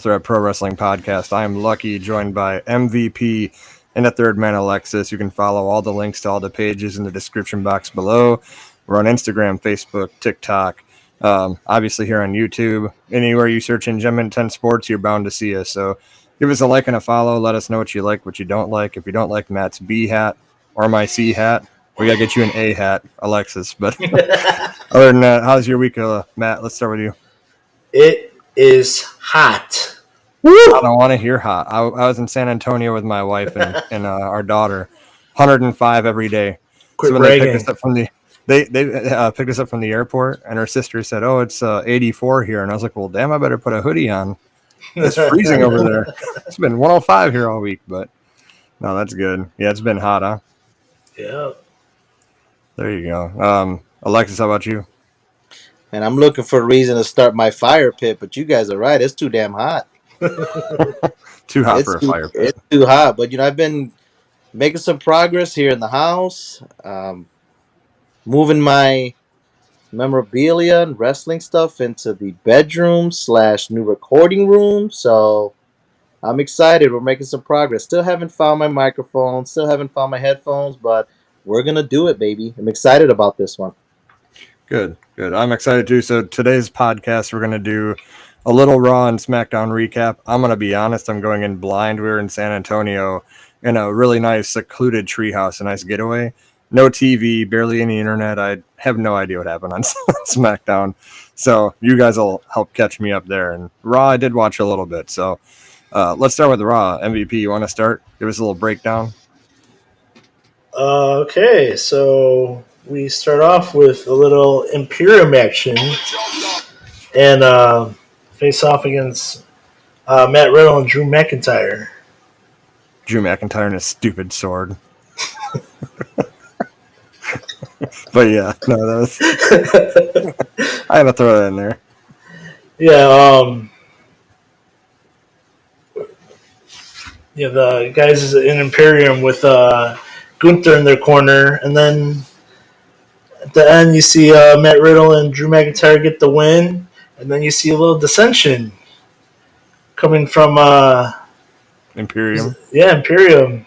Threat Pro Wrestling Podcast. I am Lucky, joined by MVP and the third man, Alexis. You can follow all the links to all the pages in the description box below. We're on Instagram, Facebook, TikTok, obviously here on YouTube. Anywhere you search in Gem 10 Sports, you're bound to see us. So give us a like and a follow. Let us know what you like, what you don't like. If you don't like Matt's B hat or my C hat, we got to get you an A hat, Alexis. But other than that, how's your week, Matt? Let's start with you. It is hot. I don't want to hear hot. I was in San Antonio with my wife and our daughter, 105 every day. Quit so when bragging. they picked us up from they picked us up from the airport, and her sister said, "Oh, it's 84 here," and I was like, "Well, damn, I better put a hoodie on. It's freezing over there. It's been 105 here all week." But no, that's good. Yeah, it's been hot, huh? Yeah. There you go. Alexis, how about you? And I'm looking for a reason to start my fire pit, but you guys are right. It's too damn hot. Too hot for a fire pit. It's too hot. But, I've been making some progress here in the house, moving my memorabilia and wrestling stuff into the bedroom / new recording room. So I'm excited. We're making some progress. Still haven't found my microphone. Still haven't found my headphones, but we're going to do it, baby. I'm excited about this one. Good. I'm excited too. So today's podcast, we're going to do a little Raw and Smackdown recap. I'm going to be honest, I'm going in blind. We were in San Antonio in a really nice secluded treehouse, a nice getaway. No TV, barely any internet. I have no idea what happened on SmackDown. So you guys will help catch me up there. And Raw, I did watch a little bit. So let's start with Raw. MVP, you want to start? Give us a little breakdown. Okay, so we start off with a little Imperium action and face off against Matt Riddle and Drew McIntyre. Drew McIntyre and his stupid sword. But yeah, no, that was. I had to throw that in there. Yeah, the guys in Imperium with Gunther in their corner, and then at the end you see Matt Riddle and Drew McIntyre get the win, and then you see a little dissension coming from Imperium. Yeah, Imperium.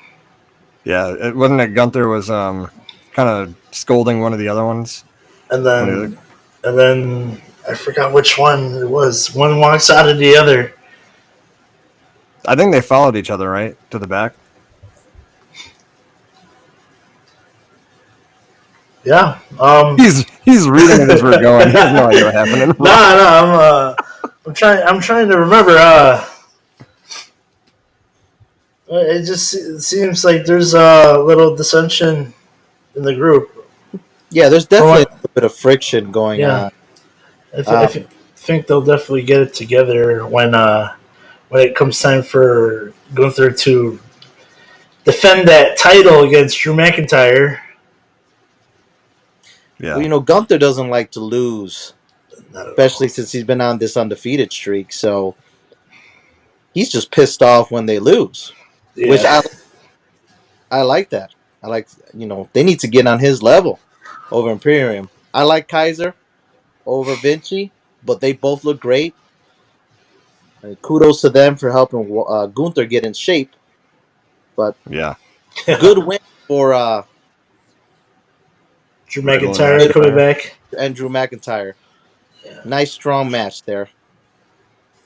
Yeah, it wasn't it Gunther was kind of scolding one of the other ones, and then I forgot which one it was. One walks out of the other. I think they followed each other right to the back. Yeah. He's reading it as we're going. He has no idea what happened. No, I'm trying to remember. It seems like there's a little dissension in the group. Yeah, there's definitely a little bit of friction going on. I think they'll definitely get it together when it comes time for Gunther to defend that title against Drew McIntyre. Yeah. Well, Gunther doesn't like to lose, especially since he's been on this undefeated streak. So he's just pissed off when they lose, which I like that. I like, they need to get on his level over Imperium. I like Kaiser over Vinci, but they both look great. Kudos to them for helping Gunther get in shape. But yeah, good win for Drew McIntyre coming back. And Drew McIntyre. Yeah. Nice, strong match there.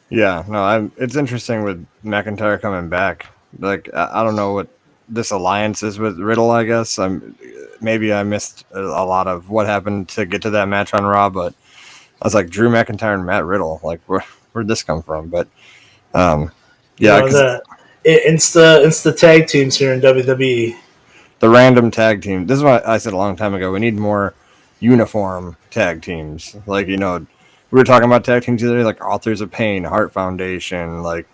Yeah, no, it's interesting with McIntyre coming back. Like, I don't know what this alliance is with Riddle, I guess. Maybe I missed a lot of what happened to get to that match on Raw, but I was like, Drew McIntyre and Matt Riddle, like, where'd this come from? But, yeah. It's the tag teams here in WWE. The random tag team. This is what I said a long time ago. We need more uniform tag teams. Like, we were talking about tag teams today, like Authors of Pain, Heart Foundation, like,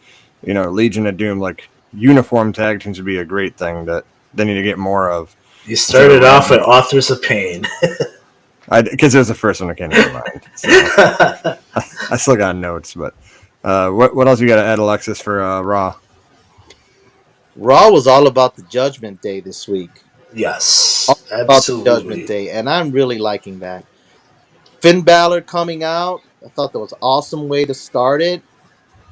Legion of Doom. Like, uniform tag teams would be a great thing that they need to get more of. You started off with Authors of Pain. Because it was the first one that came to my mind. So, I still got notes, but what else you got to add, Alexis, for Raw? Raw was all about the Judgment Day this week. Yes, all about the Judgment Day, and I'm really liking that. Finn Balor coming out, I thought that was an awesome way to start it.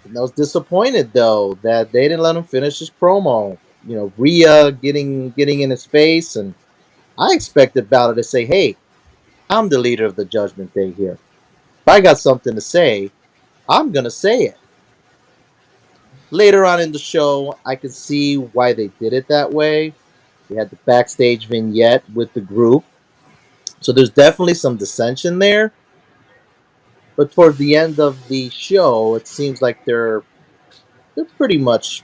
And I was disappointed though that they didn't let him finish his promo. You know, Rhea getting in his face, and I expected Balor to say, "Hey, I'm the leader of the Judgment Day here. If I got something to say, I'm gonna say it." Later on in the show, I can see why they did it that way. We had the backstage vignette with the group, so there's definitely some dissension there. But toward the end of the show, it seems like they're pretty much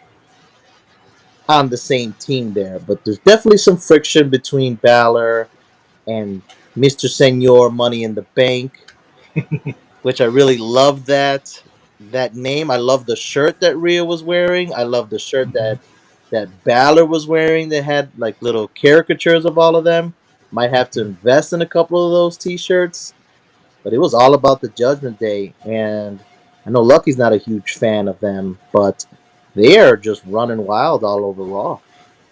on the same team there. But there's definitely some friction between Balor and Mr. Senor Money in the Bank, which I really love that name. I love the shirt that Rhea was wearing. I love the shirt that Balor was wearing that had like little caricatures of all of them. Might have to invest in a couple of those t-shirts, but it was all about the Judgment Day, and I know Lucky's not a huge fan of them, but they are just running wild all over Raw.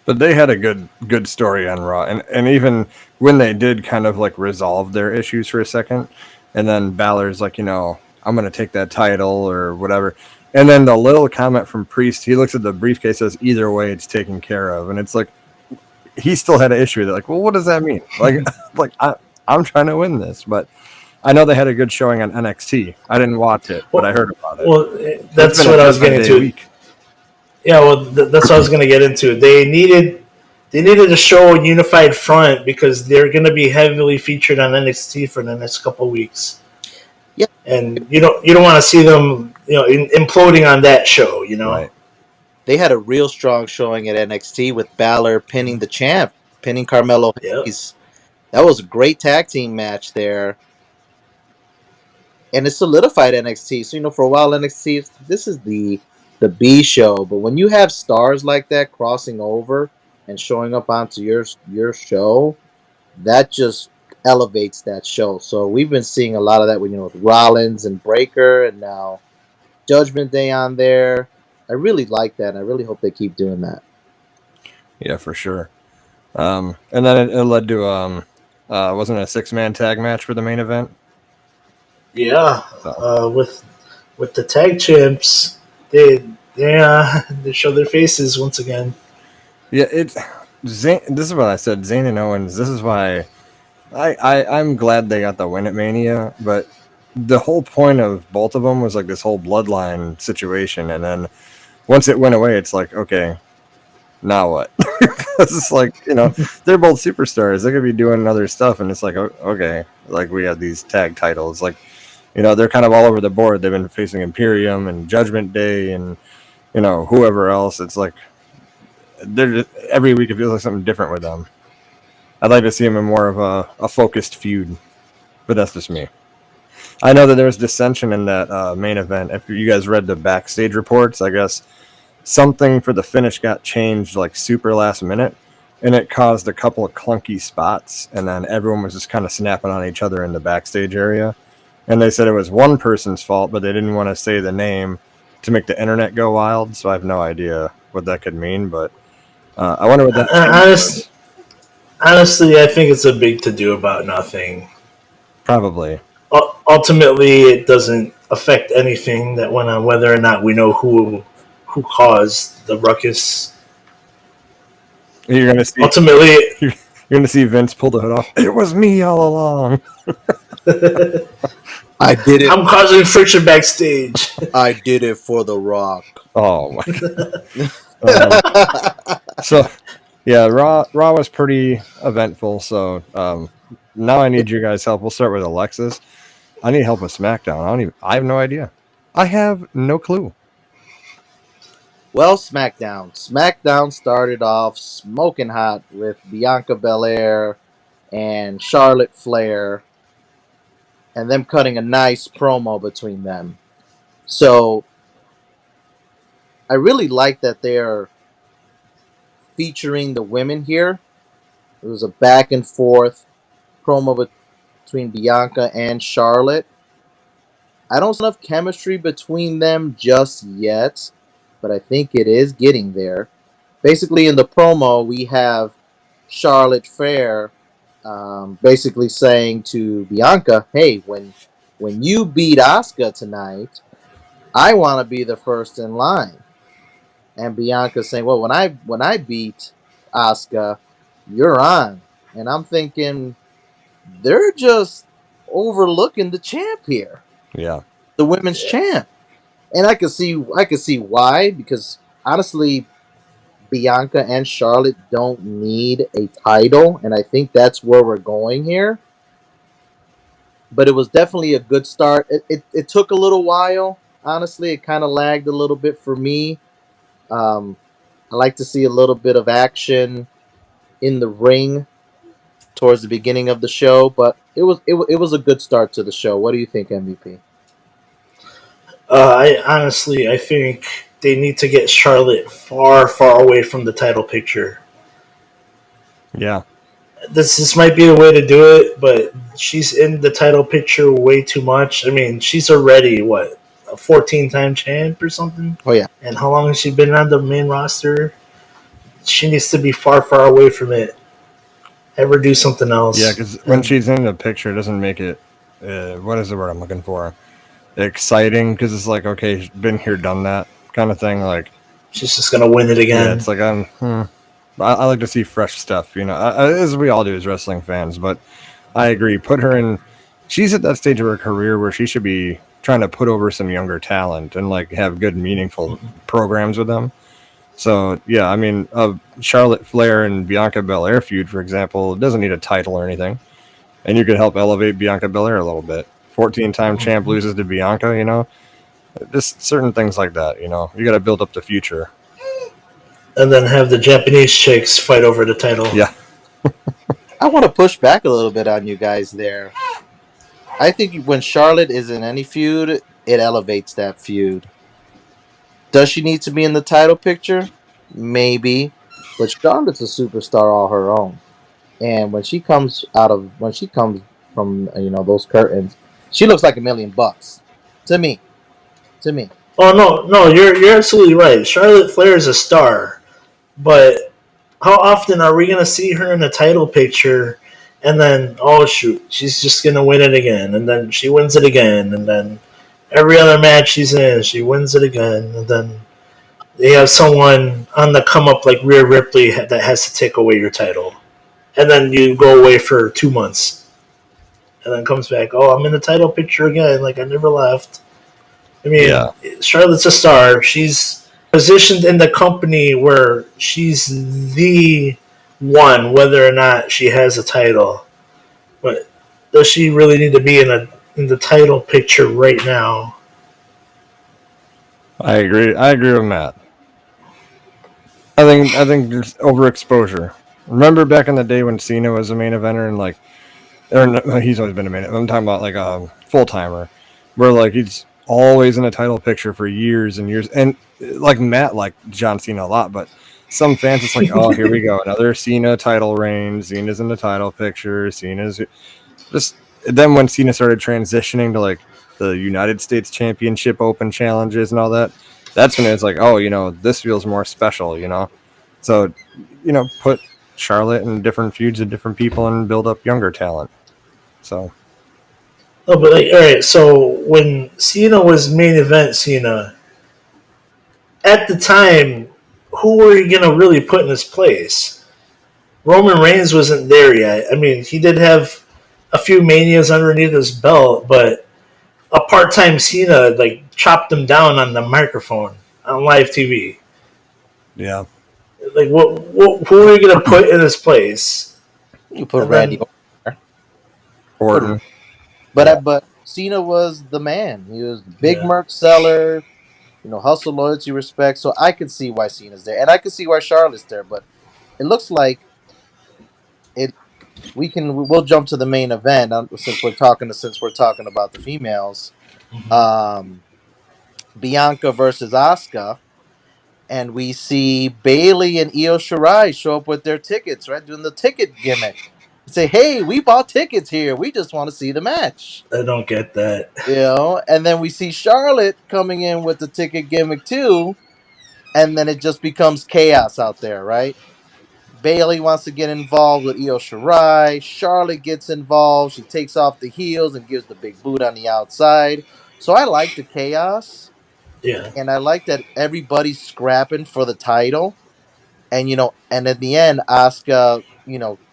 But they had a good story on Raw, and even when they did kind of like resolve their issues for a second, and then Balor's like, I'm gonna take that title or whatever, and then the little comment from Priest, he looks at the briefcase, says, "Either way, it's taken care of," and it's like he still had an issue. They're like, well, what does that mean? Like, like I'm trying to win this, but I know they had a good showing on NXT. I didn't watch it, but I Well, heard about it. well, So it's that's been a what I was Judgment getting Day to. week. Yeah, well, that's what I was going to get into. They needed to show a unified front because they're going to be heavily featured on NXT for the next couple of weeks, Yeah, and you don't want to see them imploding on that show. Right. they had a real strong showing at NXT with Balor pinning the champ, pinning Carmelo Yep. Hayes. That was a great tag team match there, and it solidified NXT. So for a while NXT, this is the B show, but when you have stars like that crossing over and showing up onto your show, that just elevates that show. So we've been seeing a lot of that with with Rollins and Breaker, and now Judgment Day on there. I really like that, and I really hope they keep doing that. Yeah, for sure. And then it led to wasn't it a 6-man tag match for the main event? Yeah. So With the tag champs, they show their faces once again. yeah, this is what I said. Zayn and Owens. This is why I'm glad they got the win at Mania, but the whole point of both of them was like this whole bloodline situation, and then once it went away, it's like, okay, now what? It's just like, they're both superstars. They could be doing other stuff, and it's like, okay, like we have these tag titles, like, they're kind of all over the board. They've been facing Imperium and Judgment Day, and whoever else. It's like every week it feels like something different with them. I'd like to see them in more of a focused feud, but that's just me. I know that there was dissension in that main event. If you guys read the backstage reports, I guess something for the finish got changed like super last minute, and it caused a couple of clunky spots, and then everyone was just kind of snapping on each other in the backstage area. And they said it was one person's fault, but they didn't want to say the name to make the internet go wild. So I have no idea what that could mean, but I wonder what that change Honest, was. honestly, I think it's a big to do about nothing. Probably. Ultimately, it doesn't affect anything that went on, whether or not we know who caused the ruckus. You're gonna see. Ultimately, You're gonna see Vince pull the hood off. It was me all along. I did it. I'm causing friction backstage. I did it for The Rock. Oh my god. So yeah, Raw was pretty eventful. So now I need you guys' help. We'll start with Alexis. I need help with SmackDown. I have no idea. I have no clue. Well, SmackDown. SmackDown started off smoking hot with Bianca Belair and Charlotte Flair, and them cutting a nice promo between them. So I really like that they're featuring the women here. It was a back and forth promo between Bianca and Charlotte. I don't see enough chemistry between them just yet, but I think it is getting there. Basically, in the promo, we have Charlotte Flair basically saying to Bianca, "Hey, when you beat Asuka tonight, I want to be the first in line. And Bianca saying, "Well, when I beat Asuka, you're on." And I'm thinking they're just overlooking the champ here, Yeah. the women's Yeah. champ. And I could see why, because honestly, Bianca and Charlotte don't need a title, and I think that's where we're going here. But it was definitely a good start. It took a little while. Honestly, it kind of lagged a little bit for me. Um, I like to see a little bit of action in the ring towards the beginning of the show, but it was a good start to the show. What do you think, MVP? I honestly, I think they need to get Charlotte far, far away from the title picture. Yeah. This might be the way to do it, but she's in the title picture way too much. I mean, she's already what, a 14-time champ or something. Oh yeah, And how long has she been on the main roster? She needs to be far, far away from it. Have her do something Yeah, else. because when And she's in the picture, it doesn't make it. What is the word I'm looking for? Exciting, because it's like, okay, been here, done that kind of thing. Like, she's just gonna win it yeah, again. it's like I like to see fresh stuff, as we all do as wrestling fans. But I agree. Put her in. She's at that stage of her career where she should be trying to put over some younger talent and like have good, meaningful programs with them. So yeah, I mean, Charlotte Flair and Bianca Belair feud, for example, doesn't need a title or anything, and you could help elevate Bianca Belair a little bit. 14-time champ loses to Bianca, just certain things like that. You got to build up the future. And then have the Japanese chicks fight over the title. Yeah, I want to push back a little bit on you guys there. I think when Charlotte is in any feud, it elevates that feud. Does she need to be in the title picture? Maybe, but Charlotte's a superstar all her own. And when she comes from those curtains, she looks like $1 million to me. To me, Oh no, no, you're absolutely right. Charlotte Flair is a star, but how often are we gonna see her in the title picture, and then oh shoot, she's just gonna win it again, and then she wins it again, and then every other match she's in, she wins it again, and then they have someone on the come up like Rhea Ripley that has to take away your title, and then you go away for 2 months, and then comes back. Oh, I'm in the title picture again, like I never left. I mean, yeah, Charlotte's a star. She's positioned in the company where she's the one, whether or not she has a title. But does she really need to be in the title picture right now? I agree. I agree with Matt. I think just overexposure. Remember back in the day when Cena was a main eventer and like, or no, he's always been a main. I'm talking about like a full timer, where like he's always in a title picture for years and years, and like Matt like John Cena a lot, but some fans it's like, oh, here we go, another Cena title reign. Cena's in the title picture. Cena's just then when Cena started transitioning to like the United States Championship Open challenges and all that, that's when it's like, oh, this feels more special. So, put Charlotte in different feuds with different people and build up younger talent. So, No, but like, all right. So when Cena was main event Cena, at the time, who were you gonna really put in his place? Roman Reigns wasn't there yet. I mean, he did have a few manias underneath his belt, but a part-time Cena like chopped him down on the microphone on live TV. yeah, Like, what who are you gonna put in his place? you put And Randy then over there. Put, Orton. but Yeah, but Cena was the man. He was the big yeah, merch seller. Hustle, loyalty, respect. So I could see why Cena's there, and I could see why Charlotte's there. But it looks like it. We'll jump to the main event since we're talking about the females. Um, Bianca versus Asuka, and we see Bailey and Io Shirai show up with their tickets, right, doing the ticket gimmick. Say, hey, we bought tickets here. We just want to see the match. I don't get that. And then we see Charlotte coming in with the ticket gimmick too, and then it just becomes chaos out there, right? Bailey wants to get involved with Io Shirai. Charlotte gets involved. She takes off the heels and gives the big boot on the outside. So I like the chaos. Yeah. And I like that everybody's scrapping for the title. And and at the end, Asuka,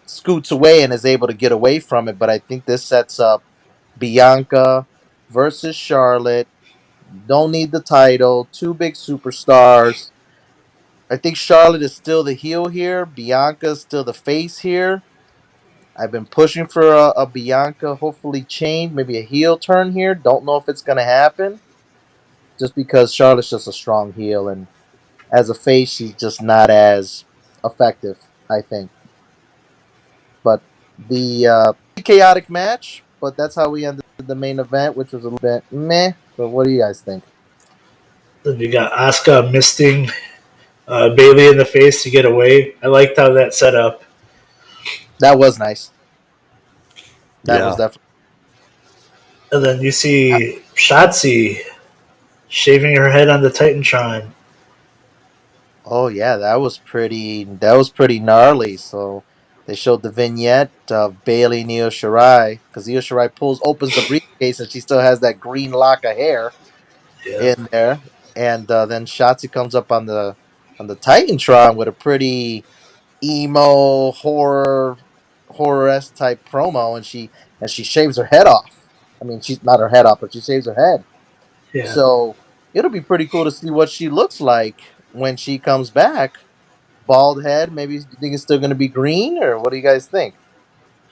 scoots away and is able to get away from it. But I think this sets up Bianca versus Charlotte. Don't need the title. Two big superstars. I think Charlotte is still the heel here. Bianca's still the face here. I've been pushing for a Bianca, hopefully change, maybe a heel turn here. Don't know if it's going to happen, just because Charlotte's just a strong heel, and as a face, she's just not as effective, I think. But the chaotic match, but that's how we ended the main event, which was a little bit meh. But what do you guys think? Then you got Asuka misting Bailey in the face to get away. I liked how that set up. That was nice. That was Yeah, definitely. And then you see Shotzi shaving her head on the Titantron. Oh yeah, that was pretty. That was pretty gnarly. So they showed the vignette of Bailey and Io Shirai, because Io Shirai opens the briefcase, and she still has that green lock of hair Yeah. in there. And then Shotzi comes up on the Titantron with a pretty emo horror esque type promo, and she shaves her head off. I mean, she's not her head off, but she shaves her head. Yeah. So it'll be pretty cool to see what she looks like when she comes back. Bald head. Maybe you think it's still going to be green, or what do you guys think?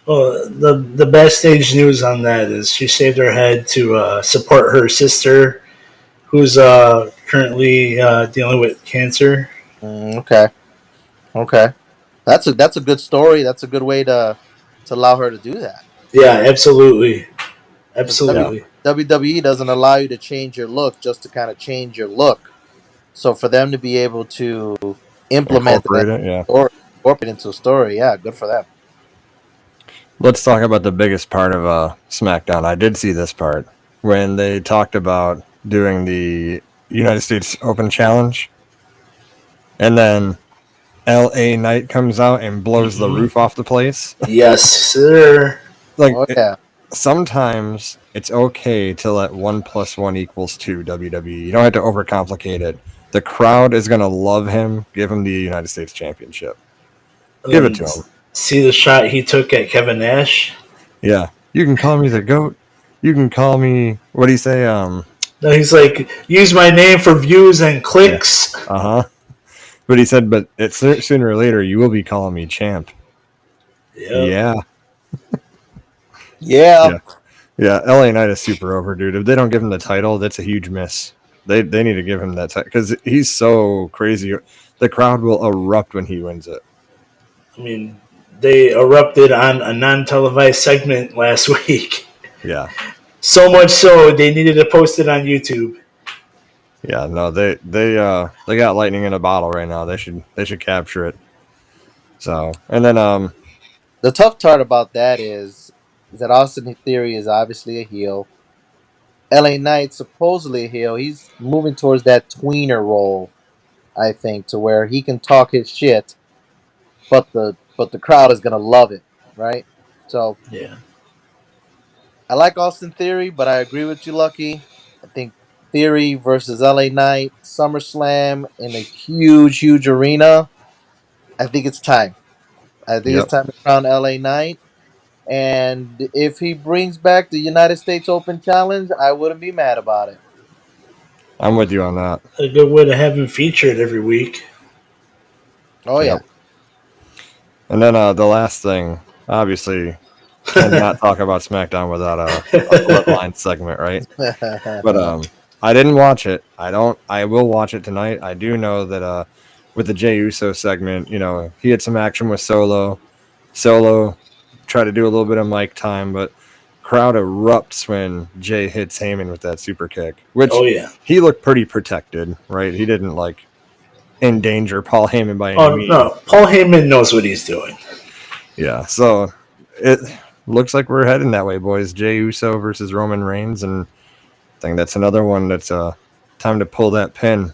Well, the backstage news on that is she shaved her head to support her sister, who's currently dealing with cancer. Okay, okay. That's a good story. That's a good way to allow her to do that, Yeah, absolutely, because yeah. absolutely. WWE doesn't allow you to change your look just to kind of change your look. So for them to be able to implement that Incorporate it. Yeah. or incorporate it into a story, yeah, good for them. Let's talk about the biggest part of SmackDown. I did see this part when they talked about doing the United States Open Challenge, and then L.A. Knight comes out and blows the Hmm. roof off the place. Yes, sir. Like Oh yeah, sometimes it's okay to let 1 + 1 = 2. WWE. You don't have to overcomplicate it. The crowd is gonna love him. Give him the United States Championship. And Give it then to him. see the shot he took at Kevin Nash. Yeah. You can call me the goat. You can call me. What do you say? No, he's like, use my name for views and Yeah. clicks. Uh huh. But he said, but it's sooner or later you will be calling me champ. Yep. Yeah. yeah. Yeah. Yeah. LA Knight is super over, dude. If they don't give him the title, that's a huge miss. They need to give him that title because he's so crazy. The crowd will erupt when he wins it. I mean, they erupted on a non-televised segment last week. Yeah. So much so they needed to post it on YouTube. Yeah. No, they got lightning in a bottle right now. They should capture it. So and then The tough part about that is that Austin Theory is obviously a heel. LA Knight supposedly a heel. He's moving towards that tweener role, I think, to where he can talk his shit, but the crowd is gonna love it, right? So Yeah. I like Austin Theory, but I agree with you, Lucky. I think Theory versus LA Knight, SummerSlam in a huge, huge arena. I think it's time. I think it's yep. time to crown LA Knight. And if he brings back the United States Open Challenge, I wouldn't be mad about it. I'm with you on that. A good way to have him featured every week. Oh yeah. Yep. And then the last thing, obviously, cannot talk about SmackDown without a bloodline segment, right? But I didn't watch it. I don't. I will watch it tonight. I do know that with the Jey Uso segment, he had some action with Solo. Solo tried to do a little bit of mic time, but crowd erupts when Jay hits Heyman with that super kick, which Oh yeah. he looked pretty protected, right? He didn't like endanger Paul Heyman by any Oh means. no, Paul Heyman knows what he's doing. Yeah, so it looks like we're heading that way, boys. Jey Uso versus Roman Reigns, and I think that's another one that's time to pull that pin.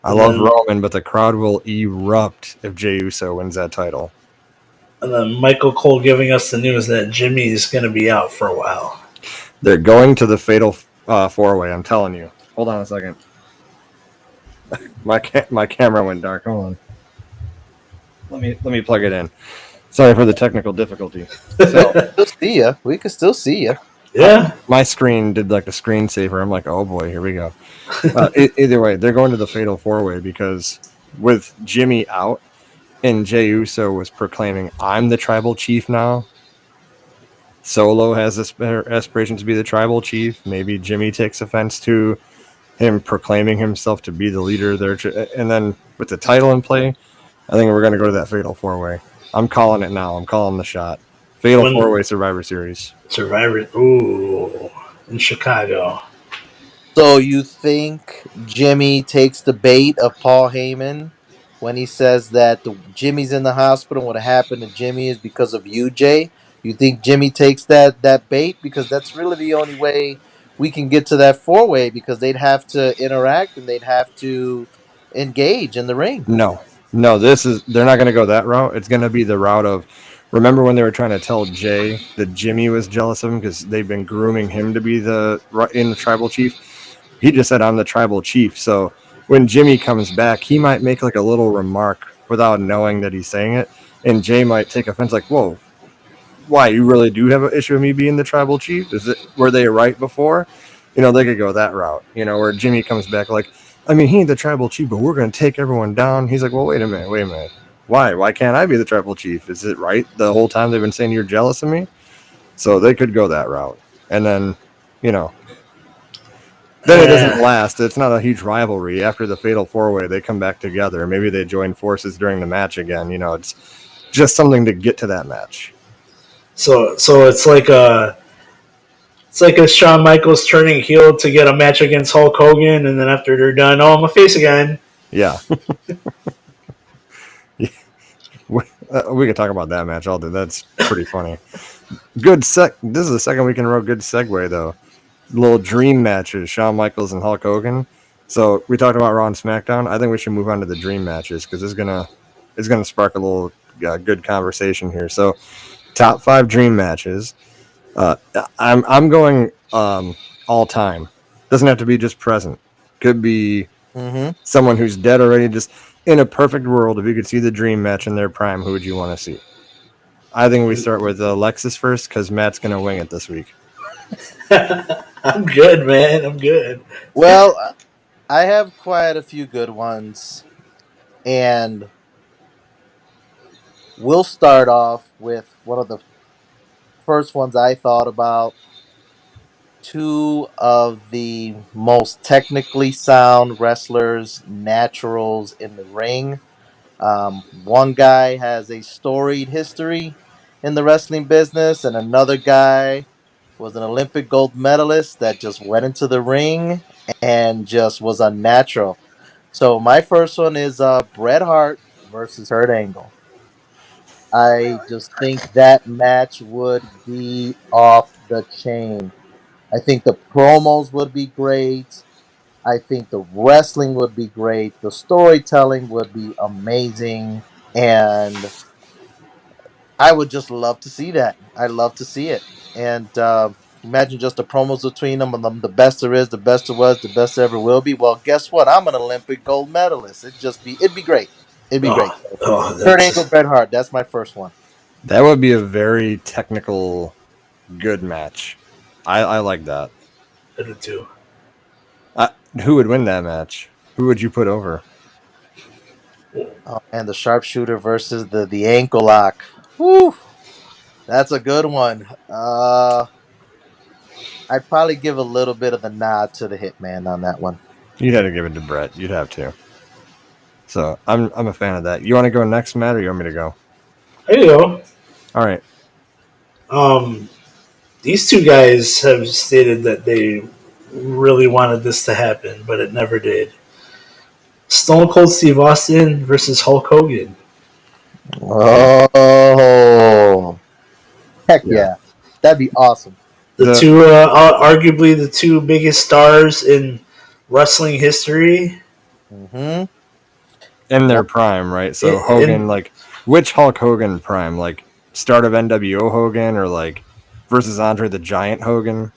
I And love then Roman, but the crowd will erupt if Jey Uso wins that title. and then Michael Cole giving us the news that Jimmy is going to be out for a while. They're going to the fatal four way. I'm telling you. Hold on a second. My camera went dark. Hold on. Let me plug it in. Sorry for the technical difficulty. So Still see ya. We can still see ya. my Yeah. my screen did like the screensaver. I'm like, oh boy, here we go. Either way, they're going to the fatal four way because with Jimmy out and Jey Uso was proclaiming, "I'm the tribal chief now." Solo has this aspiration to be the tribal chief. Maybe Jimmy takes offense to him proclaiming himself to be the leader of their. And then with the title in play, I think we're going to go to that fatal four way. I'm calling it now. I'm calling the shot. Fatal four When way Survivor Series. Survivor, ooh, in Chicago. So you think Jimmy takes the bait of Paul Heyman when he says that Jimmy's in the hospital? What happened to Jimmy is because of you, Jay. You think Jimmy takes that bait because that's really the only way we can get to that four way because they'd have to interact and they'd have to engage in the ring. No, no, they're not going to go that route. It's going to be the route of remember when they were trying to tell Jay that Jimmy was jealous of him because they've been grooming him to be the tribal chief. He just said I'm the tribal chief. So when Jimmy comes back, he might make like a little remark without knowing that he's saying it, and Jay might take offense like, "Whoa, why you really do have an issue with me being the tribal chief? Is it were they right before?" They could go that route. Where Jimmy comes back like, I mean, he ain't the tribal chief, but we're going to take everyone down. He's like, well, wait a minute. Why? Why can't I be the tribal chief? Is it right the whole time they've been saying you're jealous of me? So they could go that route. And then, you know, then it doesn't Eh, last. It's not a huge rivalry. After the fatal four way, they come back together. Maybe they join forces during the match again. It's just something to get to that match. so it's like a Shawn Michaels turning heel to get a match against Hulk Hogan, and then after they're done, oh, I'm a face again. Yeah. We could talk about that match all day. That's pretty funny. This is the second week in a row. Good segue though. Little dream matches: Shawn Michaels and Hulk Hogan. So we talked about Raw and Smackdown. I think we should move on to the dream matches because it's gonna spark a little good conversation here. So top 5 dream matches. Uh, I'm going all time. Doesn't have to be just present. Could be Mm-hmm. someone who's dead already. Just in a perfect world, if you could see the dream match in their prime, who would you want to see? I think we start with Alexis first because Matt's going to wing it this week. I'm good, man. I'm good. Well, I have quite a few good ones, and we'll start off with one of the first ones I thought about. Two of the most technically sound wrestlers, naturals in the ring. One guy has a storied history in the wrestling business, and another guy was an Olympic gold medalist that just went into the ring and just was unnatural. So my first one is Bret Hart versus Kurt Angle. I just think that match would be off the chain. I think the promos would be great. I think the wrestling would be great. The storytelling would be amazing. And I would just love to see that. I love to see it. And imagine just the promos between them and the best there is, the best there was, the best there ever will be. Well, guess what? I'm an Olympic gold medalist. It'd be great. It'd be great. Oh, So, oh, Kurt Angle, that's Bret Hart. That's my first one. That would be a very technical, good match. I like that. I do too. Uh, who would win that match? Who would you put over? Oh, and the sharpshooter versus the ankle lock. Whew, that's a good one. I'd probably give a little bit of the nod to the Hitman on that one. You'd have to give it to Brett. You'd have to. So I'm a fan of that. You want to go next, Matt, or you want me to go? There you go. All right. Um, these two guys have stated that they really wanted this to happen, but it never did. Stone Cold Steve Austin versus Hulk Hogan. Oh, heck Yeah. yeah. That'd be awesome. The The two, arguably the two biggest stars in wrestling history. Hmm. in their prime, right? So In Hogan, like which Hulk Hogan prime? Like start of NWO Hogan or like versus Andre the Giant Hogan?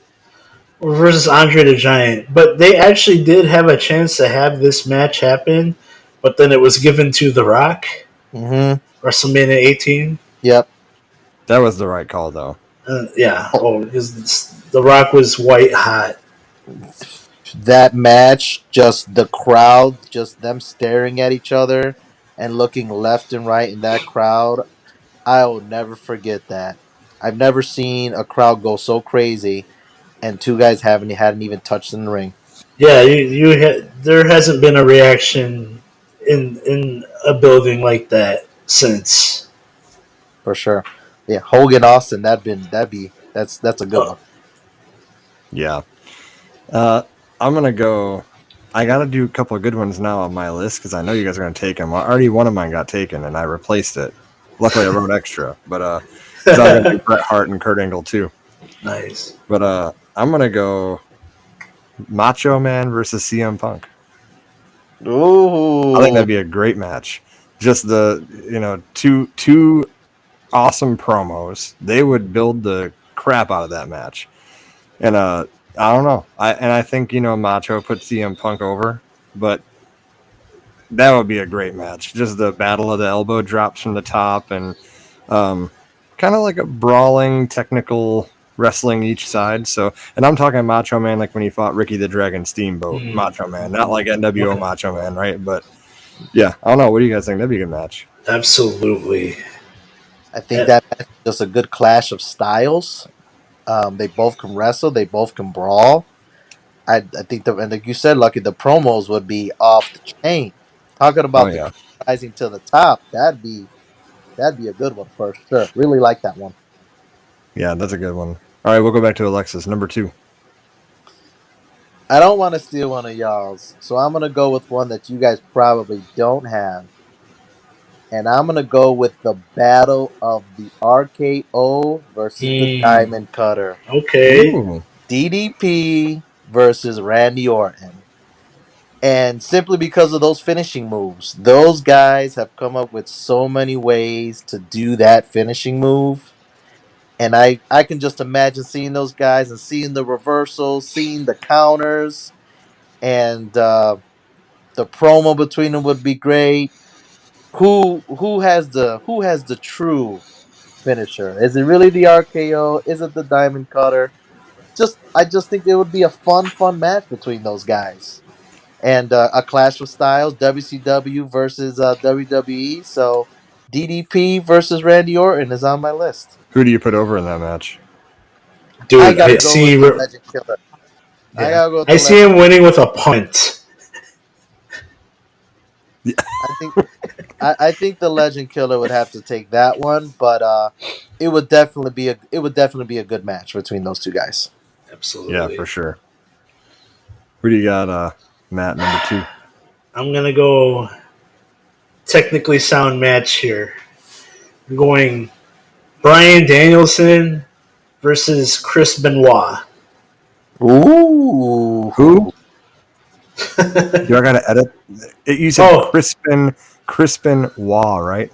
versus Andre the Giant. But they actually did have a chance to have this match happen, but then it was given to The Rock, Mm-hmm. WrestleMania 18. Yep. That was the right call, though. Yeah. Oh, because The Rock was white hot. That match, just the crowd, just them staring at each other and looking left and right in that crowd. I will never forget that. I've never seen a crowd go so crazy, and two guys hadn't even touched in the ring. Yeah, there hasn't been a reaction in a building like that since. For sure. Yeah, Hogan Austin. That's a good Uh, one. Yeah. Uh, I'm gonna go. I gotta do a couple of good ones now on my list because I know you guys are gonna take them. Already one of mine got taken, and I replaced it. Luckily, I wrote extra, but because I was gonna do Bret Hart and Kurt Angle too. nice. But I'm gonna go Macho Man versus CM Punk. I think Ooh. that'd be a great match. Just the two awesome promos. They would build the crap out of that match. And I don't know. I think Macho put CM Punk over, but that would be a great match. Just the battle of the elbow drops from the top, and um, kind of like a brawling, technical wrestling each side. So, and I'm talking Macho Man like when he fought Ricky the Dragon Steamboat Macho Man, not like NWO Okay. Macho Man, right? But yeah, I don't know. What do you guys think? That'd be a good match. Absolutely. I think Uh, that match is just a good clash of styles. They both can wrestle. They both can brawl. I think and like you said, Lucky, the promos would be off the chain. Talking Oh about the yeah, crowd rising to the top, that'd be a good one for sure. Really like that one. yeah, that's a good one. All right, we'll go back to Alexis, number 2. I don't want to steal one of y'all's, so I'm gonna go with one that you guys probably don't have, and I'm gonna go with the Battle of the RKO versus the Diamond Cutter. okay. Ooh, DDP versus Randy Orton. And simply because of those finishing moves, those guys have come up with so many ways to do that finishing move. And I can just imagine seeing those guys and seeing the reversals, seeing the counters, and the promo between them would be great. Who has the true finisher? Is it really the RKO? Is it the Diamond Cutter? I just think it would be a fun match between those guys. And a clash of styles, WCW versus WWE. So DDP versus Randy Orton is on my list. who do you put over in that match? I Dude, gotta I go see. with the Legend Killer. I Yeah, gotta go with I the see Legend. him winning with a punt. I think I think the Legend Killer would have to take that one, but it would definitely be a good match between those two guys. Yeah, Absolutely. for sure. Who do you got, Matt, number 2? I'm gonna go technically sound match here. I'm going Brian Danielson versus Chris Benoit. Ooh. Who? Do I gotta edit? You said Oh, Crispin Waugh, right?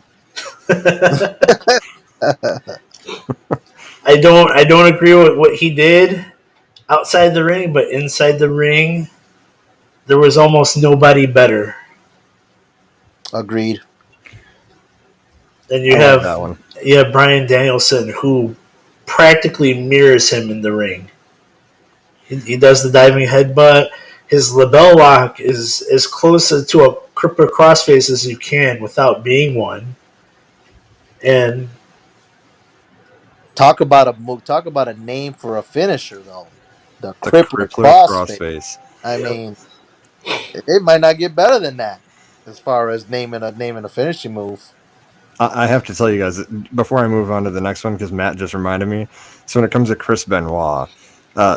I don't agree with what he did outside the ring, but inside the ring, there was almost nobody better. Agreed. And I like that one. you have Brian Danielson who practically mirrors him in the ring. He does the diving headbutt. His label lock is as close to a crippler crossface as you can without being one. And Talk about a name for a finisher though. The The crippler Crippler crossface. Crossface. I yep. mean, it might not get better than that as far as naming a finishing move. I have to tell you guys before I move on to the next one because Matt just reminded me. So when it comes to Chris Benoit,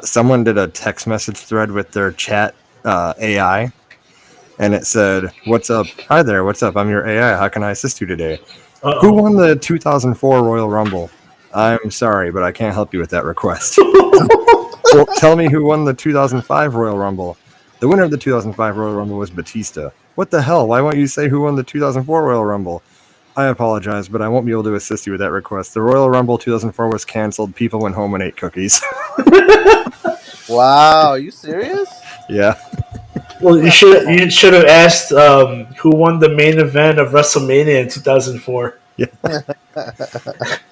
someone did a text message thread with their chat AI, and it said, "What's up? Hi there. What's up? I'm your AI. How can I assist you today? Who Uh won the 2004 Royal Rumble? I'm sorry, but I can't help you with that request." oh. Well, tell me who won the 2005 Royal Rumble. The winner of the 2005 Royal Rumble was Batista. What the hell? Why won't you say who won the 2004 Royal Rumble? I apologize, but I won't be able to assist you with that request. The Royal Rumble 2004 was canceled. People went home and ate cookies. Wow, are you serious? Yeah. Well, you should have asked who won the main event of WrestleMania in 2004. Yeah.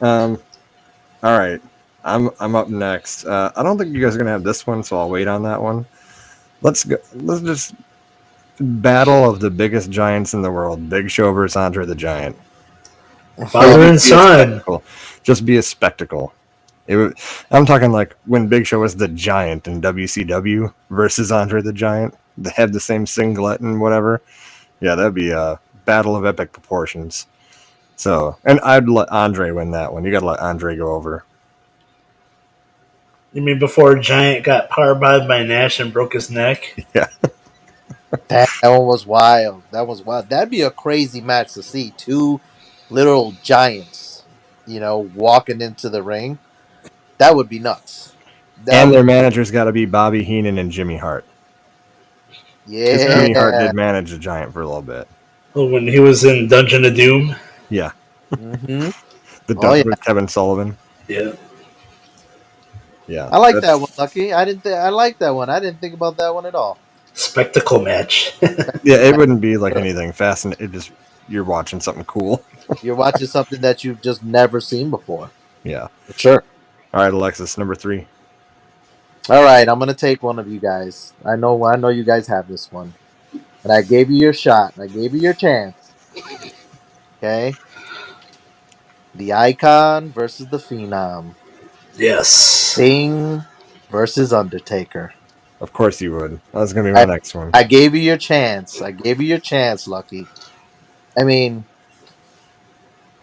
Um. All right. I'm up next. I don't think you guys are gonna have this one, so I'll wait on that one. Let's go. Let's just battle of the biggest giants in the world: Big Show versus Andre the Giant. It Father would and be a son. spectacle. Just be a spectacle. It would, I'm talking like when Big Show was the Giant in WCW versus Andre the Giant. They had the same singlet and whatever. Yeah, that'd be a battle of epic proportions. So, and I'd let Andre win that one. You got to let Andre go over. You mean before Giant got powerbombed by Nash and broke his neck? Yeah, That one was wild. That was wild. That'd be a crazy match to see. Two literal giants, walking into the ring. That would be nuts. That and would, their managers got to be Bobby Heenan and Jimmy Hart because Yeah. Jimmy Hart yeah. did manage the Giant for a little bit. Well, when he was in Dungeon of Doom. Yeah, hmm the Oh yeah, with Kevin Sullivan. Yeah. Yeah, I like that one, that's Lucky. I didn't. I like that one. I didn't think about that one at all. Spectacle match. yeah. It wouldn't be like anything fast, and it just you're watching something cool. You're watching something that you've just never seen before. Yeah. For sure. All right, Alexis, number 3. All right, I'm gonna take one of you guys. I know you guys have this one, and I gave you your shot. I gave you your chance. Okay, the Icon versus the Phenom. Yes. Sting versus Undertaker. Of course you would. That was gonna be my I next one. I gave you your chance. I gave you your chance, Lucky. I mean,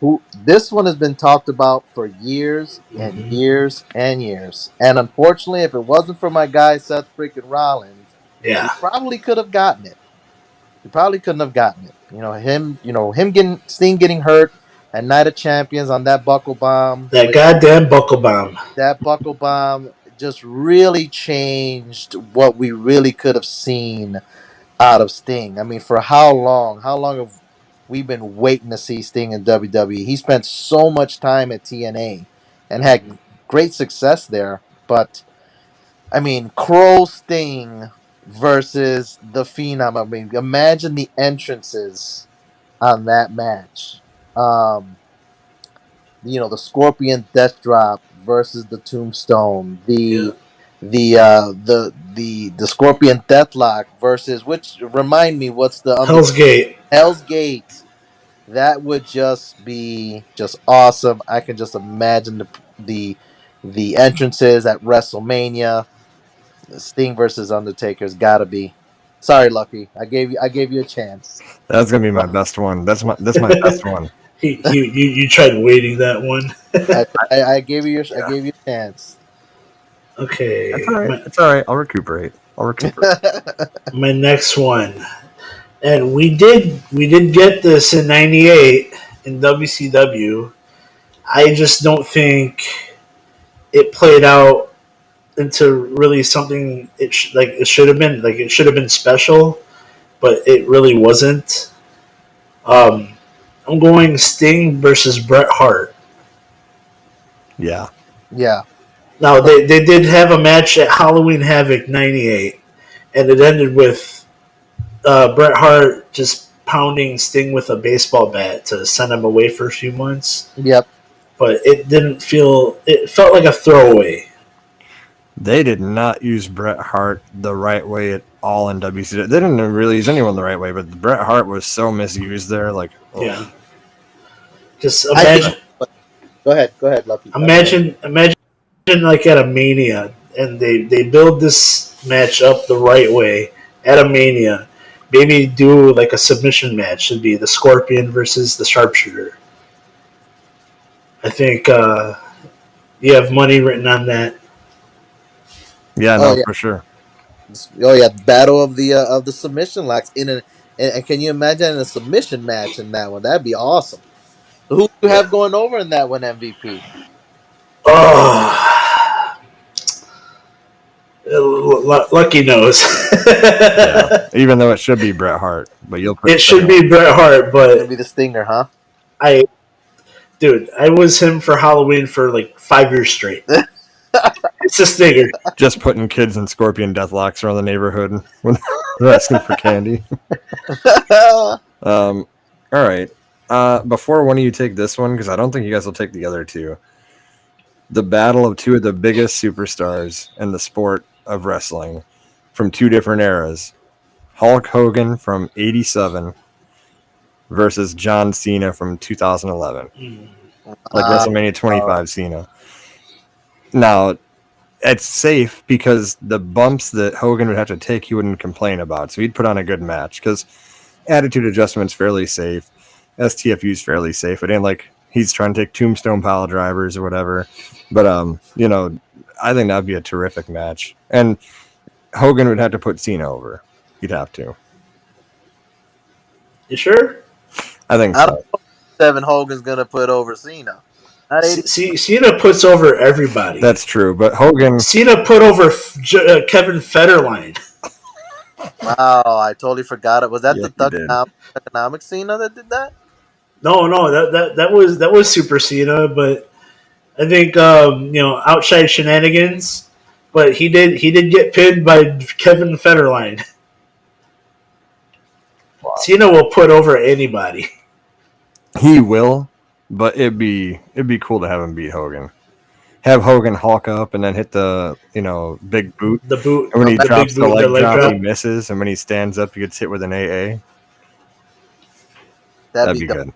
who this one has been talked about for years and Hmm. years and years. And unfortunately, if it wasn't for my guy Seth freaking Rollins, we Yeah. probably could have gotten it. We probably couldn't have gotten it. Him getting Sting getting hurt at Night of Champions on that buckle bomb, That which goddamn buckle bomb. that buckle bomb just really changed what we really could have seen out of Sting. I mean, for how long? How long have we been waiting to see Sting in WWE? He spent so much time at TNA and had great success there. But I mean, Crow Sting versus the Phenom. I mean, imagine the entrances on that match. Um, the Scorpion Death Drop versus the Tombstone. Yeah. The Scorpion Deathlock versus, which remind me, what's the Hell's Gate. Hell's Gate. That would just be just awesome. I can just imagine the entrances at WrestleMania. Sting versus Undertaker's got to be. Sorry, Lucky. I gave you a chance. That's gonna be my best one. That's my best one. You tried waiting that one. I gave you a chance. That's Okay. all right. It's all right. I'll recuperate. My next one. And we did get this in '98 in WCW. I just don't think it played out into really something like it should have been. Like it should have been special, but it really wasn't. Um, I'm going Sting versus Bret Hart. Yeah. Yeah. Now they did have a match at Halloween Havoc '98, and it ended with Bret Hart just pounding Sting with a baseball bat to send him away for a few months. Yep. But it didn't feel. It felt like a throwaway. They did not use Bret Hart the right way at all in WCW. They didn't really use anyone the right way, but Bret Hart was so misused there. Like, Yeah. oh, Just I think. Go ahead. Go ahead, Lucky. imagine like at a Mania, and they build this match up the right way at a Mania. Maybe do like a submission match. Should be the Scorpion versus the Sharpshooter. I think you have money written on that. yeah, Oh no, yeah. for sure. Oh yeah. Battle of the submission locks in an. And can you imagine a submission match in that one? That'd be awesome. Who do you have Yeah. going over in that one, MVP? Oh, lucky knows. Yeah, even though it should be Bret Hart, but you'll put It Sting should over. be Bret Hart, It's gonna but be the Stinger, huh? I, dude, I was him for Halloween for like 5 years straight. It's a stinger. Just putting kids in scorpion deathlocks around the neighborhood when they're asking for candy. All right. Before one of you take this one, because I don't think you guys will take the other two. The battle of two of the biggest superstars in the sport of wrestling from two different eras. Hulk Hogan from 87 versus John Cena from 2011. Like WrestleMania 25 Cena. Now, it's safe because the bumps that Hogan would have to take, he wouldn't complain about. So he'd put on a good match because attitude adjustment's fairly safe. STFU's fairly safe. It ain't like he's trying to take tombstone pile drivers or whatever. But I think that'd be a terrific match. And Hogan would have to put Cena over. He'd have to. You sure? I think I so. don't know if Seven Hogan's gonna put over Cena. Not 80. See, Cena puts over everybody. That's true. But Hogan. Cena put over Kevin Federline. Wow, I totally forgot it. Was that Yeah, the he did. Thugonomics Cena that did that? No, that was Super Cena, but I think outside shenanigans. But he did get pinned by Kevin Federline. Wow. Cena will put over anybody. He will, but it'd be cool to have him beat Hogan. Have Hogan Hulk up and then hit the big boot. The boot. And when he the drops big the boot, leg drop, drop. he misses. And when he stands up, he gets hit with an AA. That'd That'd be dope. good.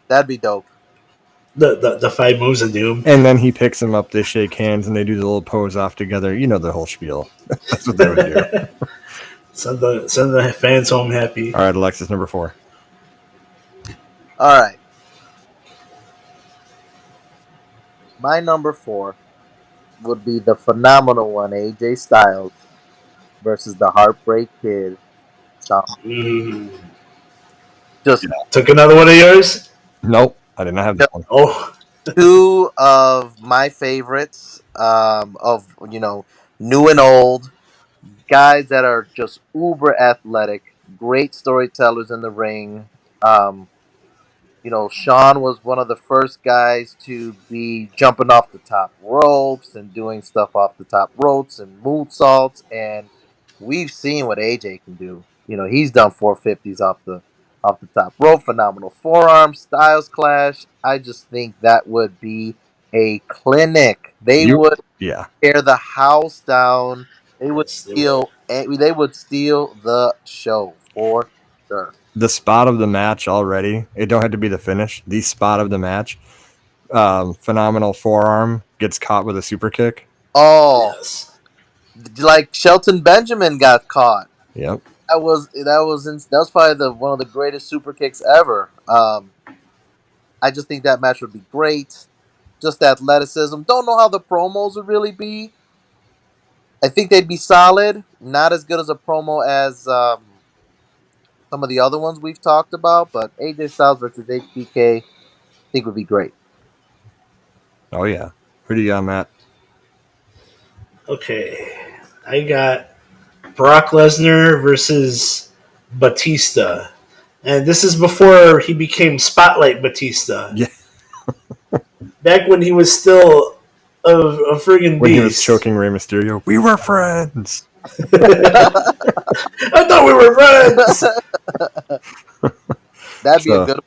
That'd be dope. The 5 moves of doom. And then he picks him up, they shake hands, and they do the little pose off together. You know the whole spiel. That's what they would do. Send the fans home happy. All right, Alexis, number 4. All right. My number 4 would be the phenomenal one, AJ Styles versus the Heartbreak Kid, Shawn. Just Took another one of yours? Nope, I did not have that one. Oh, two of my favorites of new and old guys that are just uber athletic, great storytellers in the ring. Sean was one of the first guys to be jumping off the top ropes and doing stuff off the top ropes and moonsaults, and we've seen what AJ can do. He's done 450s off the top rope, phenomenal forearm, Styles Clash. I just think that would be a clinic. They would tear the house down. They would steal. They would steal the show for sure. The spot of the match already. It don't have to be the finish. The spot of the match. Phenomenal forearm gets caught with a super kick. Oh, yes. Like Shelton Benjamin got caught. Yep. That was probably one of the greatest super kicks ever. I just think that match would be great. Just the athleticism. Don't know how the promos would really be. I think they'd be solid. Not as good as a promo as some of the other ones we've talked about, but AJ Styles versus HBK, I think would be great. Oh yeah. Who do you got, Matt? Okay, I got Brock Lesnar versus Batista, and this is before he became Spotlight Batista. Yeah. Back when he was still a friggin' beast. When he was choking Rey Mysterio, we were friends. I thought we were friends. That'd be a good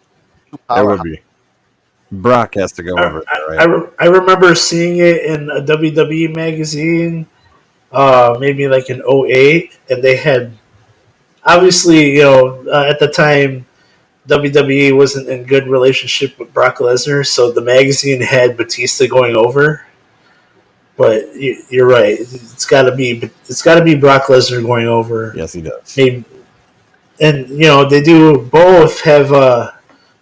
power. It would be. Brock has to go over there, right? I remember seeing it in a WWE magazine, maybe like in 2008, and they had, obviously, at the time, WWE wasn't in good relationship with Brock Lesnar, so the magazine had Batista going over. But you're right; it's got to be Brock Lesnar going over. Yes, he does. Maybe, and they do both have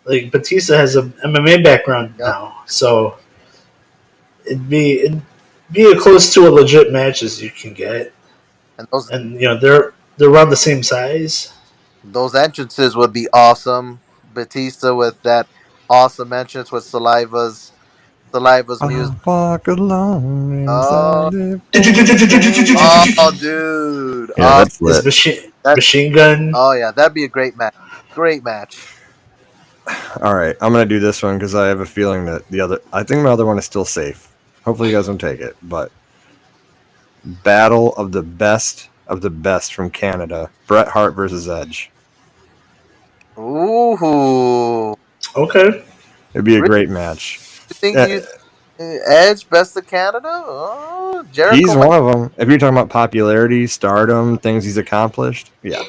like Batista has an MMA background now, so it'd be as close to a legit match as you can get. And they're around the same size. Those entrances would be awesome. Batista with that awesome entrance with Saliva's music. Walk along Oh, dude. Yeah, that's lit. Machine gun. Oh yeah, that'd be a great match. Great match. All right, I'm gonna do this one because I have a feeling that I think my other one is still safe. Hopefully, you guys don't take it. But battle of the best from Canada. Bret Hart versus Edge. Ooh, Okay. It'd be a really? great match. You think Uh, Edge best of Canada? Oh, Jericho he's might. one of them. If you're talking about popularity, stardom, things he's accomplished, yeah,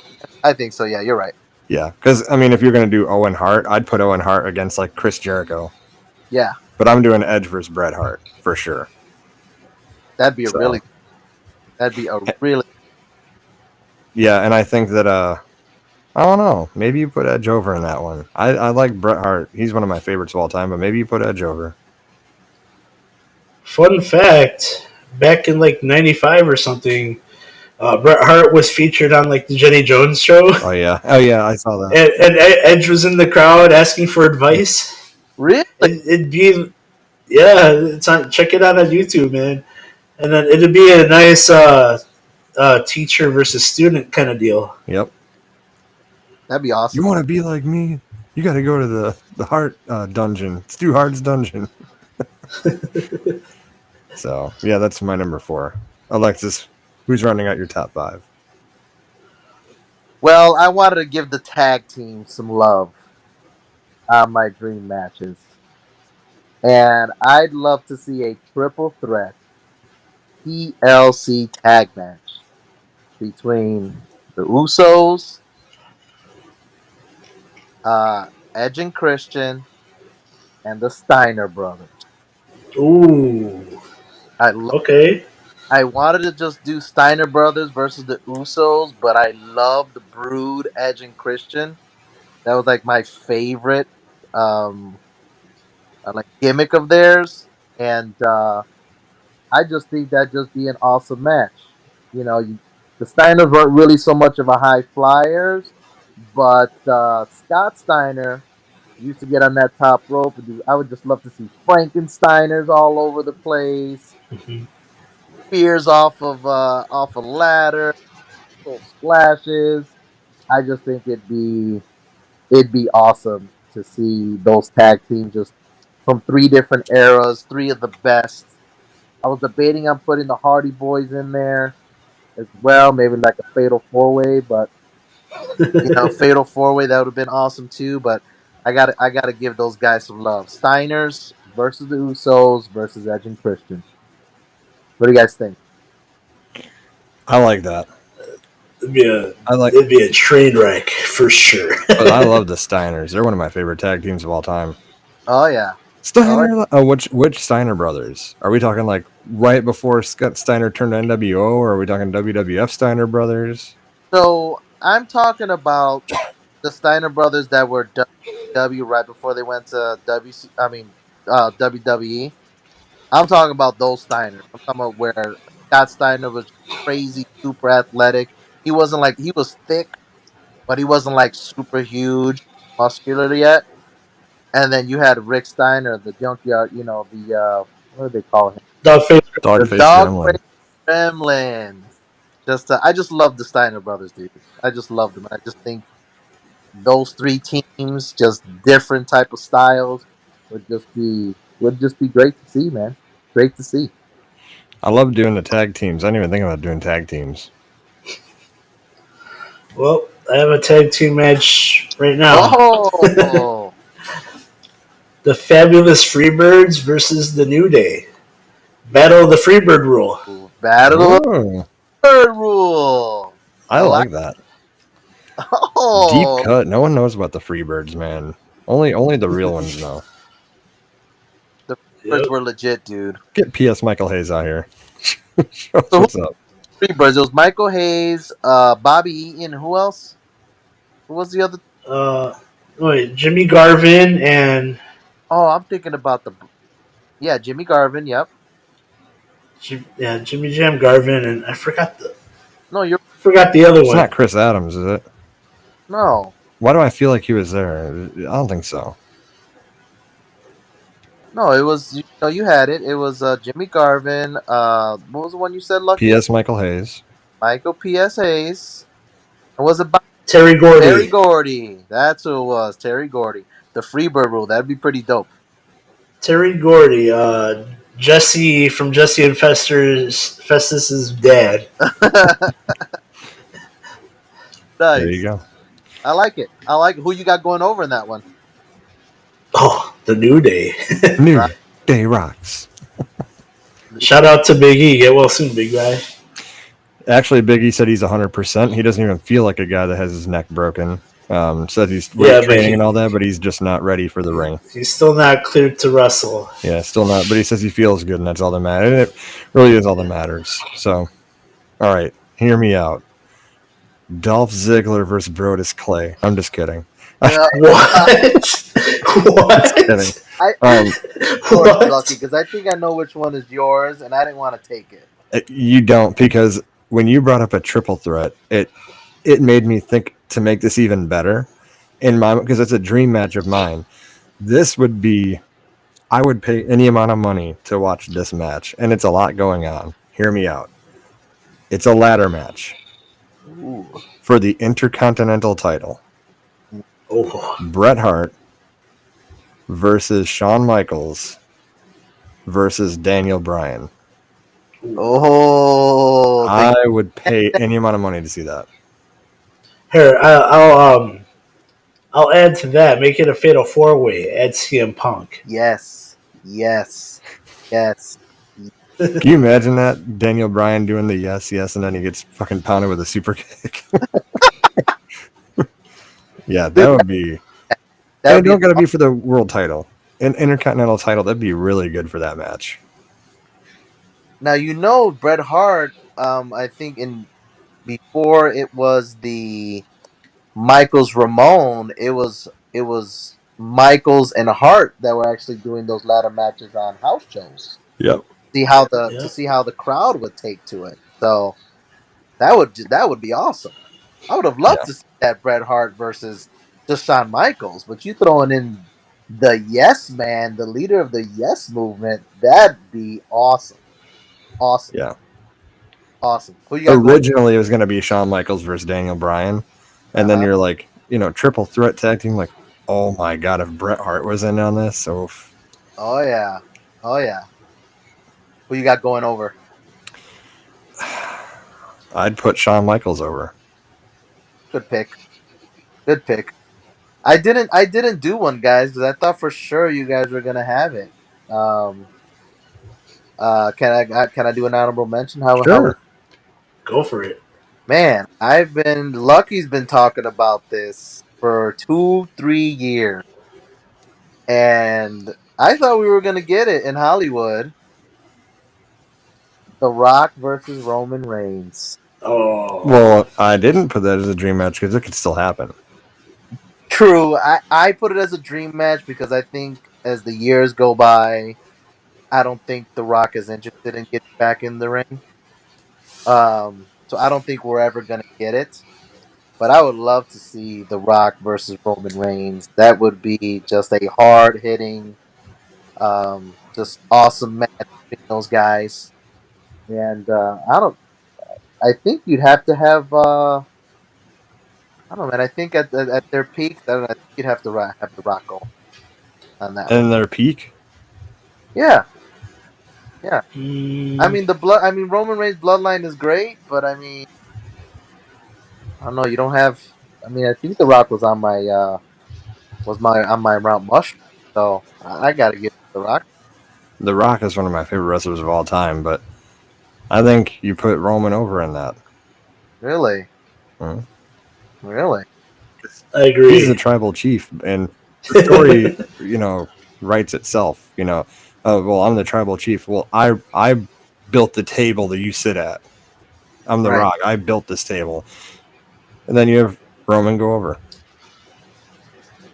I think so. Yeah, you're right. yeah. Because I mean, if you're gonna do Owen Hart, I'd put Owen Hart against like Chris Jericho. Yeah, But I'm doing Edge versus Bret Hart for sure. that'd be a So really. That'd be a really. yeah, and I think that I don't know. Maybe you put Edge over in that one. I like Bret Hart. He's one of my favorites of all time. But maybe you put Edge over. Fun fact: back in like '95 or something, Bret Hart was featured on like the Jenny Jones show, Oh yeah, I saw that. and Edge was in the crowd asking for advice. Really? It'd be yeah, it's on. Check it out on YouTube, man. And then it'd be a nice teacher versus student kind of deal. Yep. That'd be You awesome. want to be like me? You got to go to the Hart dungeon. It's Stu Hart's dungeon. So yeah, that's my number 4. Alexis, who's running out your top 5? Well, I wanted to give the tag team some love on my dream matches, and I'd love to see a triple threat TLC tag match between the Usos, Edge and Christian, and the Steiner brothers. Ooh, I lo- okay. I wanted to just do Steiner brothers versus the Usos, but I love the Brood, Edge and Christian. That was like my favorite um, like gimmick of theirs, and I just think that just be an awesome match. You know, the Steiners weren't really so much of a high flyers, but Scott Steiner used to get on that top rope and do. I would just love to see Frankensteiners all over the place, Mhm. spears off a ladder, little splashes. I just think it'd be awesome to see those tag teams just from 3 different eras, 3 of the best. I was debating on putting the Hardy Boys in there as well, maybe like a Fatal 4-Way, but Fatal 4-Way that would have been awesome too. But I gotta give those guys some love. Steiners versus the Usos versus Edge and Christian. What do you guys think? I like that. It'd be a I like, it'd be a train wreck for sure. but I love the Steiners. They're one of my favorite tag teams of all time. Oh yeah, oh Steiner. Oh, which Steiner brothers? Are we talking like right before Scott Steiner turned to NWO, or are we talking WWF Steiner brothers? so I'm talking about the Steiner brothers that were W right before they went to WWE. I'm talking about those Steiners. I'm talking about where Scott Steiner was crazy, super athletic. He was thick, but he wasn't like super huge, muscular yet. And then you had Rick Steiner, the junkyard, what do they call him? Dog face. The Dogface dog Gremlin. face gremlins. I just love the Steiner brothers, dude. I just love them. I just think those 3 teams, just different type of styles, would just be great to see, man. Great to see. I love doing the tag teams. I didn't even think about doing tag teams. Well, I have a tag team match right now. Oh, The Fabulous Freebirds versus the New Day. Battle of the Freebird Rule. Battle of Ooh, the Third Rule. I I like. like that. Deep Oh, cut. No one knows about the Freebirds, man. Only the real ones know. the birds Yep. were legit, dude. Get P.S. Michael Hayes out here. Show us So what's up. three birds. It was Michael Hayes, Bobby Eaton. Who else? Who was the other? Uh, wait, Jimmy Garvin and Oh, I'm thinking about yeah, Jimmy Garvin. Yep. Jimmy Jam Garvin, and No, you're forgot the other It's one. not Chris Adams, is it? no, Why do I feel like he was there? I don't think so. no. It was you had it. It was Jimmy Garvin. What was the one you said, Lucky? P.S. Michael Hayes. Michael P.S. Hayes. And was it Terry Terry Gordy. Gordy? That's who it was. Terry Gordy. The Freebird rule. That'd be pretty dope. Terry Gordy. Jesse from Jesse and Festus's dad. There you Nice. go. I like it. I like it. Who you got going over in that one? Oh, the New Day. New Right. Day rocks. Shout out to Big E. Get well soon, big guy. Actually, Biggie said he's 100%. He doesn't even feel like a guy that has his neck broken. Said he's weight Yeah, but training and all that, but he's just not ready for the ring. he's still not cleared to wrestle. Yeah, still not. But he says he feels good, and that's all that matters. And it really is all that matters. So, all right, hear me out. Dolph Ziggler versus Brodus Clay. I'm just kidding. Yeah, What? Just kidding. What? I yours, Lucky, What? because I think I know which one is yours, and I didn't want to take it. You don't, because when you brought up a triple threat, it made me think to make this even better in my, because it's a dream match of mine. This would be, I would pay any amount of money to watch this match, and it's a lot going on. Hear me out. It's a ladder match Ooh. for the Intercontinental title. Oh, Bret Hart versus Shawn Michaels versus Daniel Bryan. Oh, I would pay any amount of money to see that. here I'll add to that. Make it a fatal 4-way. Add CM Punk. yes, yes, yes. Can you imagine that? Daniel Bryan doing the yes, yes, and then he gets fucking pounded with a super kick. Yeah, that would be. That And would it be don't got to be for the world title. An Intercontinental title, that'd be really good for that match. now. You know, Bret Hart. I think in before it was the Michaels Ramon. It was Michaels and Hart that were actually doing those ladder matches on house shows. Yep. To Yeah. see how the crowd would take to it. So that would be awesome. I would have loved Yeah. to see that Bret Hart versus just Shawn Michaels, but you throwing in the Yes Man, the leader of the Yes movement, that'd be awesome. Awesome. Yeah. Awesome. Who you got going? Originally, it was going to be Shawn Michaels versus Daniel Bryan. Uh And then huh. you're like, triple threat tag team. Like, oh my God, if Bret Hart was in on this. So Oh yeah. Oh yeah. Who you got going over? I'd put Shawn Michaels over. Good pick. Good pick. I didn't do one, guys, because I thought for sure you guys were gonna have it. Um. Can I do an honorable mention? How Sure. Go for it. man? Lucky's been talking about this for 2-3 years, and I thought we were gonna get it in Hollywood. The Rock versus Roman Reigns. Oh. Well, I didn't put that as a dream match because it could still happen. True, I put it as a dream match because I think as the years go by, I don't think The Rock is interested in getting back in the ring. So I don't think we're ever gonna get it. But I would love to see The Rock versus Roman Reigns. That would be just a hard hitting, just awesome match between those guys. And I don't. I think you'd have to have. I don't know, man. I think at their peak, I think you'd have to have The Rock go on that one. And their peak. Yeah, yeah. I Mm, mean the blood. I mean Roman Reigns' bloodline is great, but I mean I don't know. You don't have. I mean I think The Rock was on my on my Mount Mushroom. So I gotta give it to The Rock. The Rock is one of my favorite wrestlers of all time, but I think you put Roman over in that. Really, Mhm. really. I He's the agree. tribal chief, and the story, writes itself. Oh well, I'm the tribal chief. Well, I built the table that you sit at. I'm the Right. Rock. I built this table, and then you have Roman go over.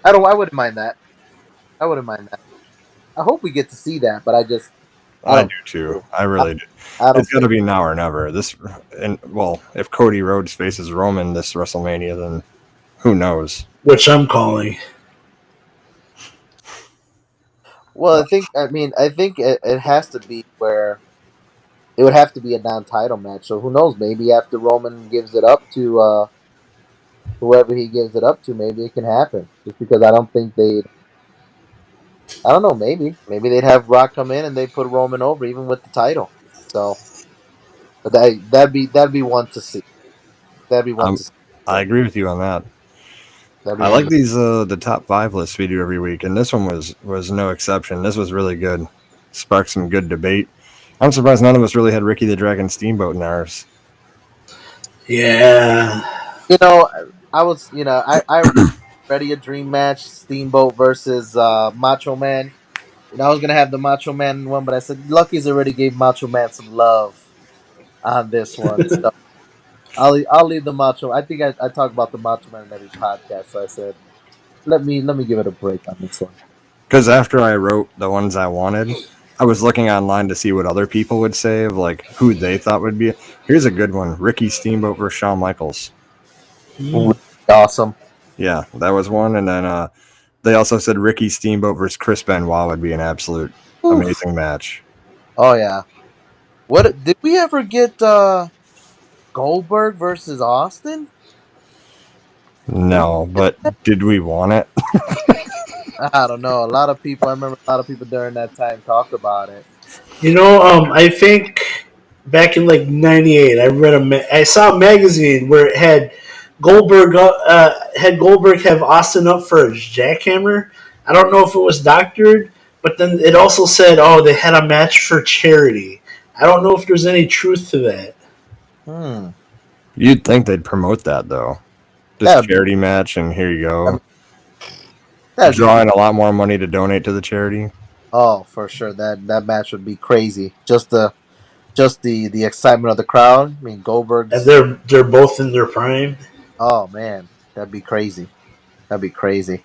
I don't. I wouldn't mind that. I wouldn't mind that. I hope we get to see that, but I I do don't. too. think I I, really do. I don't It's got to think. be now or never. This, and well, if Cody Rhodes faces Roman this WrestleMania, then who knows? Which I'm calling. Well, I think. I mean, I think it has to be where it would have to be a non-title match. So who knows? Maybe after Roman gives it up to whoever he gives it up to, maybe it can happen. Just because I don't think they. I don't know. Maybe they'd have Rock come in and they put Roman over even with the title. So, but that'd be one to see. That'd be one Um, to see. I Sure. agree with you on that. That'd be I one like to. these the top five lists we do every week, and this one was no exception. This was really good. Sparked some good debate. I'm surprised none of us really had Ricky the Dragon Steamboat in ours. Yeah. You know, I was. I ready a dream match: Steamboat versus Macho Man. I was gonna have the Macho Man one, but I said Lucky's already gave Macho Man some love on this one, so I'll leave the Macho. I think I talk about the Macho Man in every podcast, so I said let me give it a break on this one. Because after I wrote the ones I wanted, I was looking online to see what other people would say of like who they thought would be. Here's a good one: Ricky Steamboat versus Shawn Michaels. Mm. Really awesome. Yeah, that was one, and then they also said Ricky Steamboat versus Chris Benoit would be an absolute Oof. amazing match. Oh yeah. What did we ever get? Goldberg versus Austin? Did No, but did we want it? I don't know. A lot of people. I remember a lot of people during that time talked about it. I think back in like '98, I saw a magazine where it had Goldberg have Austin up for a jackhammer. I don't know if it was doctored, but then it also said, oh, they had a match for charity. I don't know if there's any truth to that. Hmm. You'd think they'd promote that though. That Just would be. charity match, and here you I mean, go. that'd be great. Drawing a lot more money to donate to the charity. Oh, for sure. That match would be crazy. Just the excitement of the crowd. I mean, And Goldberg's. they're both in their prime. Oh man, that'd be crazy. That'd be crazy.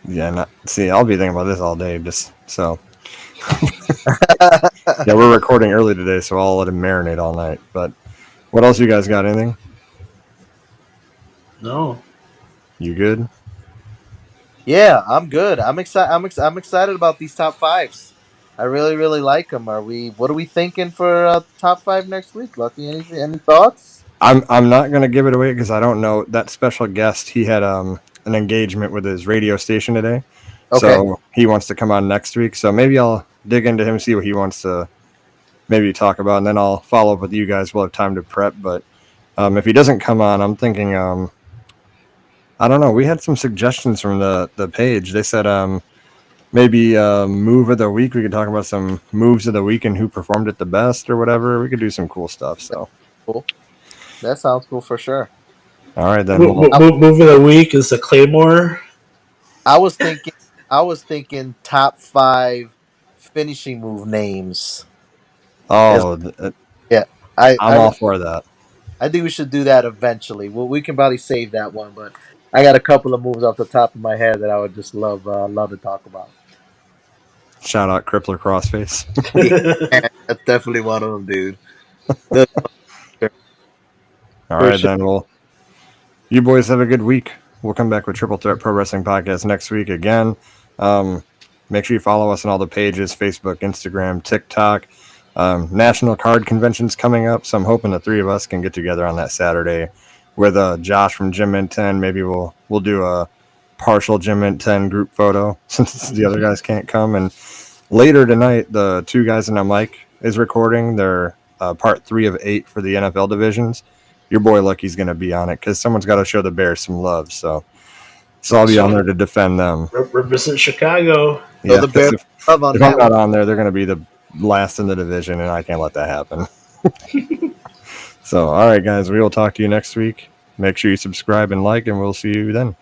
Yeah, see, I'll be thinking about this all day. Just so yeah, we're recording early today, so I'll let him marinate all night. But what else you guys got? Anything? No. You good? Yeah, I'm good. I'm excited. I'm excited about these top fives. I really, really like them. Are we? What are we thinking for top five next week? Lucky, anything? Any thoughts? I'm not gonna give it away because I don't know that special guest. He had an engagement with his radio station today, Okay, so he wants to come on next week. So maybe I'll dig into him, see what he wants to maybe talk about, and then I'll follow up with you guys. We'll have time to prep. But if he doesn't come on, I'm thinking I don't know. We had some suggestions from the page. They said maybe move of the week. We could talk about some moves of the week and who performed it the best or whatever. We could do some cool stuff. So cool. That sounds cool for sure. all right, then we'll Move of the week is the Claymore. I was thinking. I was thinking top five finishing move names. As oh, yeah, I I'm I all for that. I think we should do that eventually. Well, we can probably save that one, but I got a couple of moves off the top of my head that I would just love to talk about. Shout out Crippler Crossface. Yeah, that's definitely one of them, dude. That's All for right, sure. then. Well, you boys have a good week. We'll come back with Triple Threat Pro Wrestling Podcast next week again. Um, make sure you follow us on all the pages: Facebook, Instagram, TikTok. National Card Convention's coming up, so I'm hoping the three of us can get together on that Saturday with Josh from Gym Mint 10. Maybe we'll do a partial Gym Mint 10 group photo since the other guys can't come. And later tonight, the two guys and a mic is recording their part 3 of 8 for the NFL divisions. Your boy Lucky's going to be on it because someone's got to show the Bears some love. So I'll be on there to defend them. Represent Chicago. So Yeah, the because Bears love on if I'm that one. not on there, they're going to be the last in the division, and I can't let that happen. So, all right, guys, we will talk to you next week. Make sure you subscribe and like, and we'll see you then.